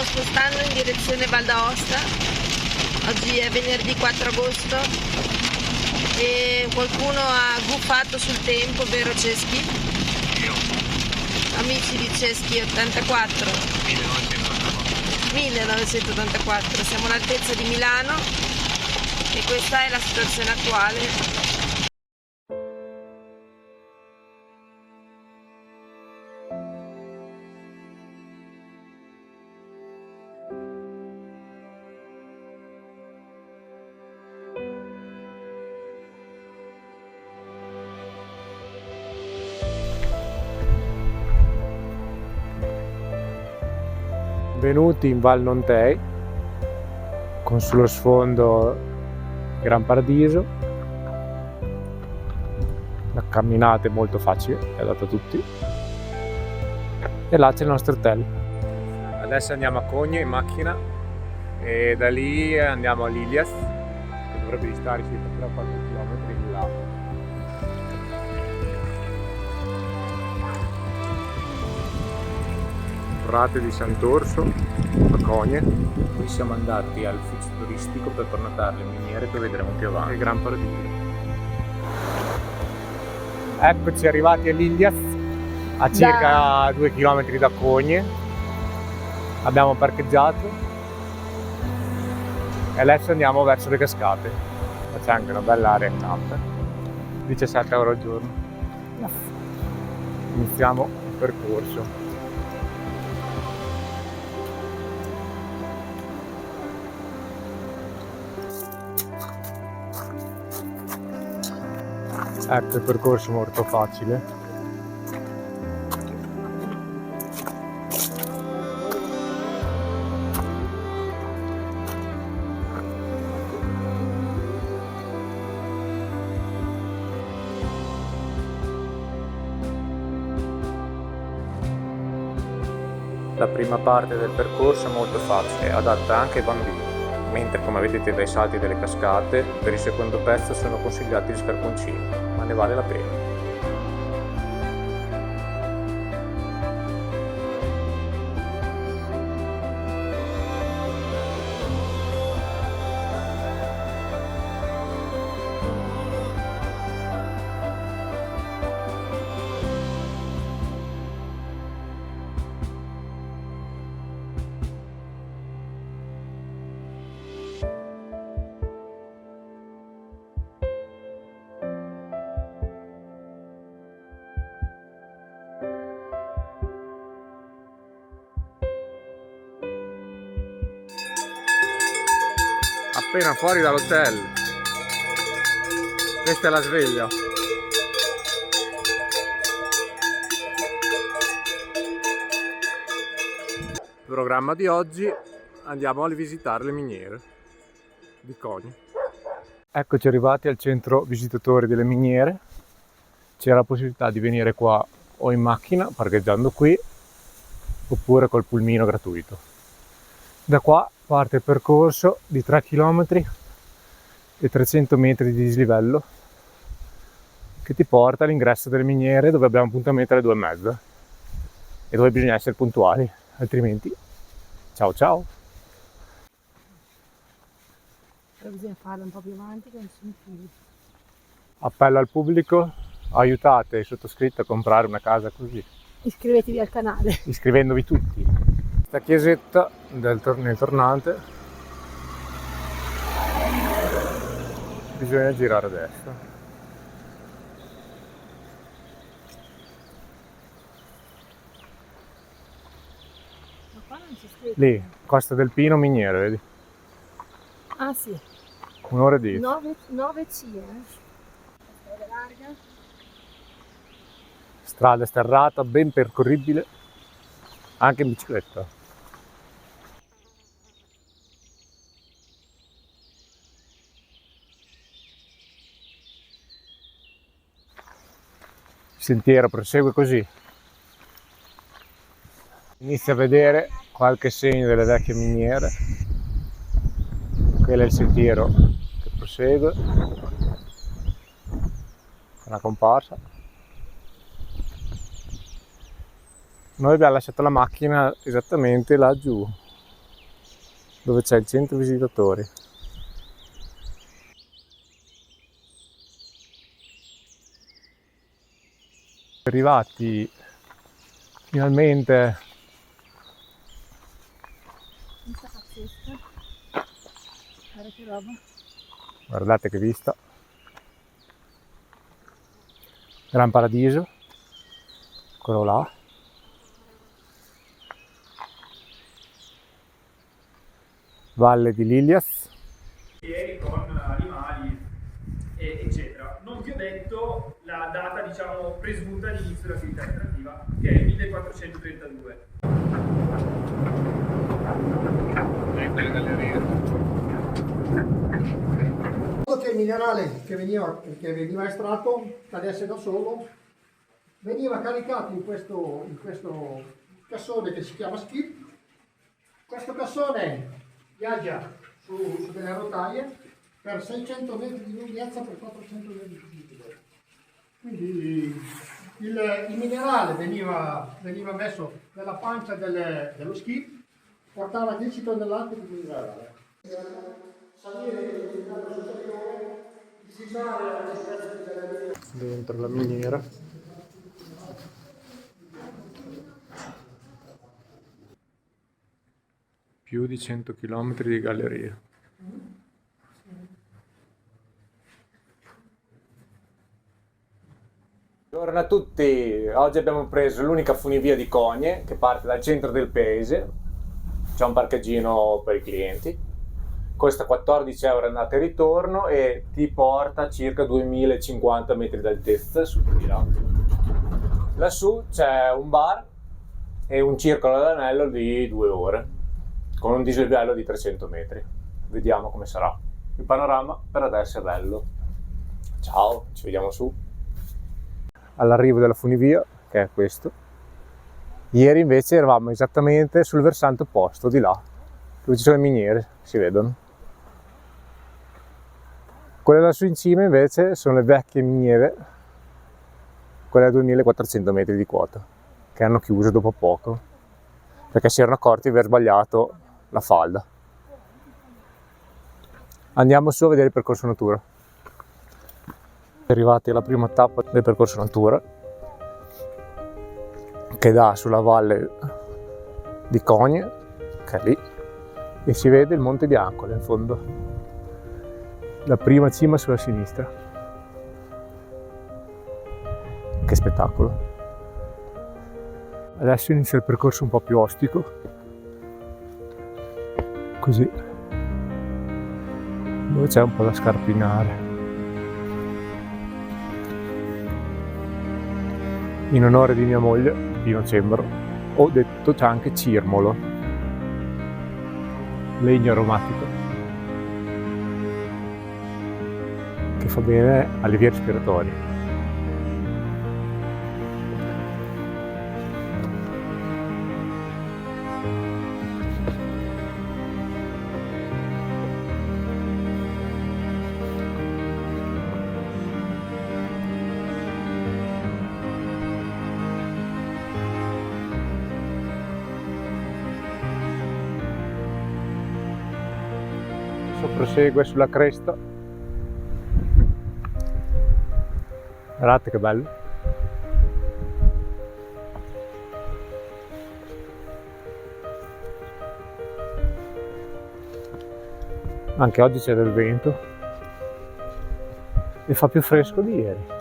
spostando in direzione Val d'Aosta. Oggi è venerdì 4 agosto e qualcuno ha guffato sul tempo, vero Ceschi? Io. Amici di Ceschi 84. 1984. Siamo all'altezza di Milano e questa è la situazione attuale. Venuti in Val Nontei con sullo sfondo Gran Paradiso, la camminata è molto facile, è adatta a tutti, e là c'è il nostro hotel. Adesso andiamo a Cogne in macchina e da lì andiamo a Lilias, che dovrebbe distare circa 3-4 km di là. Rate di Sant'Orso a Cogne. Qui siamo andati al ufficio turistico per prenotare le miniere che vedremo più avanti. Il Gran Paradiso. Eccoci arrivati a Lilias, a circa 2 km da Cogne. Abbiamo parcheggiato e adesso andiamo verso le cascate. C'è anche una bella area in camper, 17 euro al giorno. Iniziamo il percorso. Ecco il percorso molto facile. La prima parte del percorso è molto facile, adatta anche ai bambini, mentre come vedete dai salti delle cascate, per il secondo pezzo sono consigliati gli scarponcini. Ma ne vale la pena. Appena fuori dall'hotel, questa è la sveglia. Il programma di oggi, andiamo a visitare le miniere di Cogne. Eccoci arrivati al centro visitatori delle miniere. C'è la possibilità di venire qua o in macchina, parcheggiando qui, oppure col pulmino gratuito. Da qua parte il percorso di 3 km e 300 metri di dislivello che ti porta all'ingresso delle miniere, dove abbiamo appuntamento alle 2:30 e dove bisogna essere puntuali, altrimenti ciao ciao. Però bisogna farlo un po' più avanti che non sono più. Appello al pubblico, aiutate il sottoscritto a comprare una casa così. Iscrivetevi al canale. Iscrivendovi tutti. Questa chiesetta nel tornante bisogna girare a destra. Ma qua non c'è scritto. Lì, Costa del Pino miniere, vedi? Ah sì. Un'ora di 9C, Strada larga. strada sterrata, ben percorribile, anche in bicicletta. Il sentiero prosegue così. Inizia a vedere qualche segno delle vecchie miniere. Quello è il sentiero che prosegue. Una comparsa. Noi abbiamo lasciato la macchina esattamente laggiù, dove c'è il centro visitatori. Arrivati finalmente. Questa pazzesca. Guarda che roba. Guardate che vista. Gran Paradiso, quello là. Valle di Lilias. Con animali eccetera. Non vi ho detto la data, diciamo, presunta di inizio dell'attività ricreativa, che è il 1432. Che il minerale che veniva estratto cadesse da solo, veniva caricato in questo cassone che si chiama skip. Questo cassone viaggia su delle rotaie per 600 metri di lunghezza per 400 metri di diametro. Quindi il minerale veniva messo nella pancia dello skip, portava 10 tonnellate di minerale. Salire il livello superiore, visitare la esperienza di galleria. Dentro la miniera. Più di 100 km di galleria. Buongiorno a tutti, oggi abbiamo preso l'unica funivia di Cogne che parte dal centro del paese, c'è un parcheggino per i clienti, costa 14 euro andata e ritorno e ti porta a circa 2050 metri d'altezza su di là. Lassù c'è un bar e un circolo all'anello di 2 ore con un dislivello di 300 metri. Vediamo come sarà. Il panorama per adesso è bello. Ciao, ci vediamo su. All'arrivo della funivia, che è questo. Ieri invece eravamo esattamente sul versante opposto, di là, dove ci sono le miniere, si vedono. Quelle lassù in cima invece sono le vecchie miniere, quelle a 2400 metri di quota, che hanno chiuso dopo poco, perché si erano accorti di aver sbagliato la falda. Andiamo su a vedere il percorso natura. Arrivati alla prima tappa del percorso natura, che dà sulla valle di Cogne, che è lì, e si vede il Monte Bianco in fondo, la prima cima sulla sinistra. Che spettacolo! Adesso inizia il percorso un po' più ostico, così, dove c'è un po' da scarpinare. In onore di mia moglie, Pino Cembro, ho detto c'è anche cirmolo, legno aromatico, che fa bene alle vie respiratorie. Prosegue sulla cresta. Guardate che bello. Anche oggi c'è del vento e fa più fresco di ieri.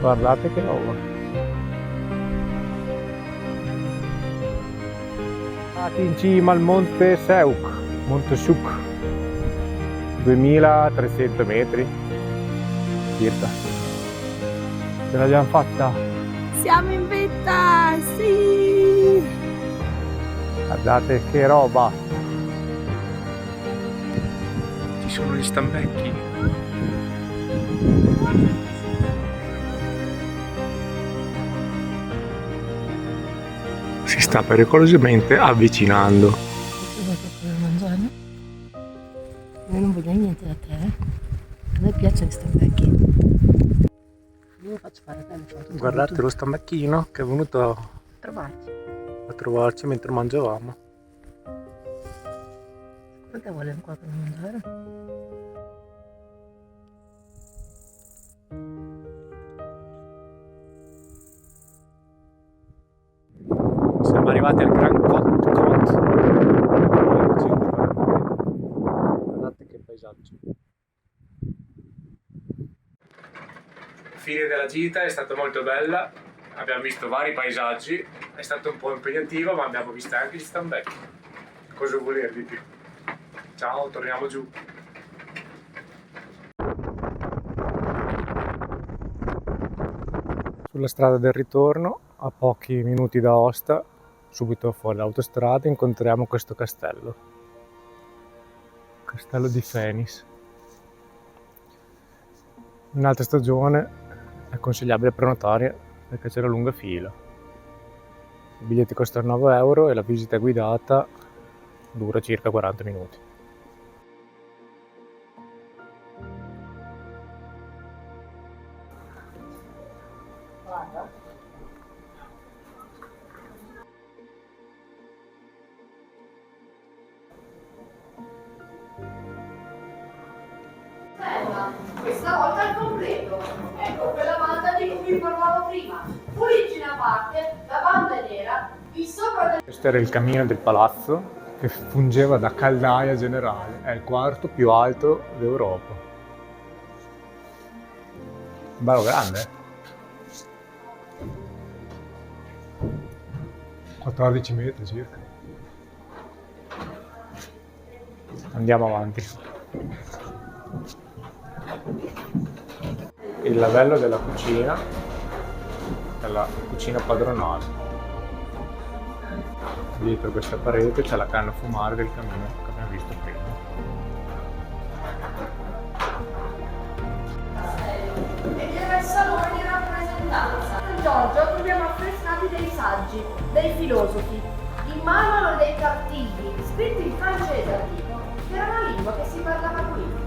Guardate che roba. Stati in cima al Monte Seuk, Monte Suk, 2300 metri circa. Ce l'abbiamo fatta. Siamo in vetta, sì! Guardate che roba. Ci sono gli stambecchi. Si sta pericolosamente avvicinando. Per mangiare? Io non voglio niente da te. A me piacciono i stambecchi. Io faccio fare a te le foto. Guardate lo stambecchino che è venuto Trovarci. a trovarci mentre mangiavamo. Perché vuole ancora per mangiare? Siamo arrivati al Grand Côte. Guardate che paesaggio. Fine della gita, è stata molto bella. Abbiamo visto vari paesaggi. È stato un po' impegnativo, ma abbiamo visto anche gli stambecchi. Cosa voler di più? Ciao, torniamo giù. Sulla strada del ritorno, a pochi minuti da Aosta, subito fuori dall'autostrada, incontriamo questo castello. Castello di Fénis. In alta stagione è consigliabile prenotare perché c'è una lunga fila. I biglietti costano 9 euro e la visita guidata dura circa 40 minuti. Questa volta al completo. Ecco quella banda di cui vi parlavo prima. Fuliggine a parte, la banda è nera, il sopra del... Questo era il camino del palazzo che fungeva da caldaia generale. È il quarto più alto d'Europa. Bello grande. 14 metri circa. Andiamo avanti. Il lavello della cucina padronale. Dietro questa parete c'è la canna a fumare del camino che abbiamo visto prima. Ed era il salone di rappresentanza. A Giorgio troviamo affrescati dei saggi, dei filosofi, in marmoro dei cartigli, scritti in francese antico, che era una lingua che si parlava qui.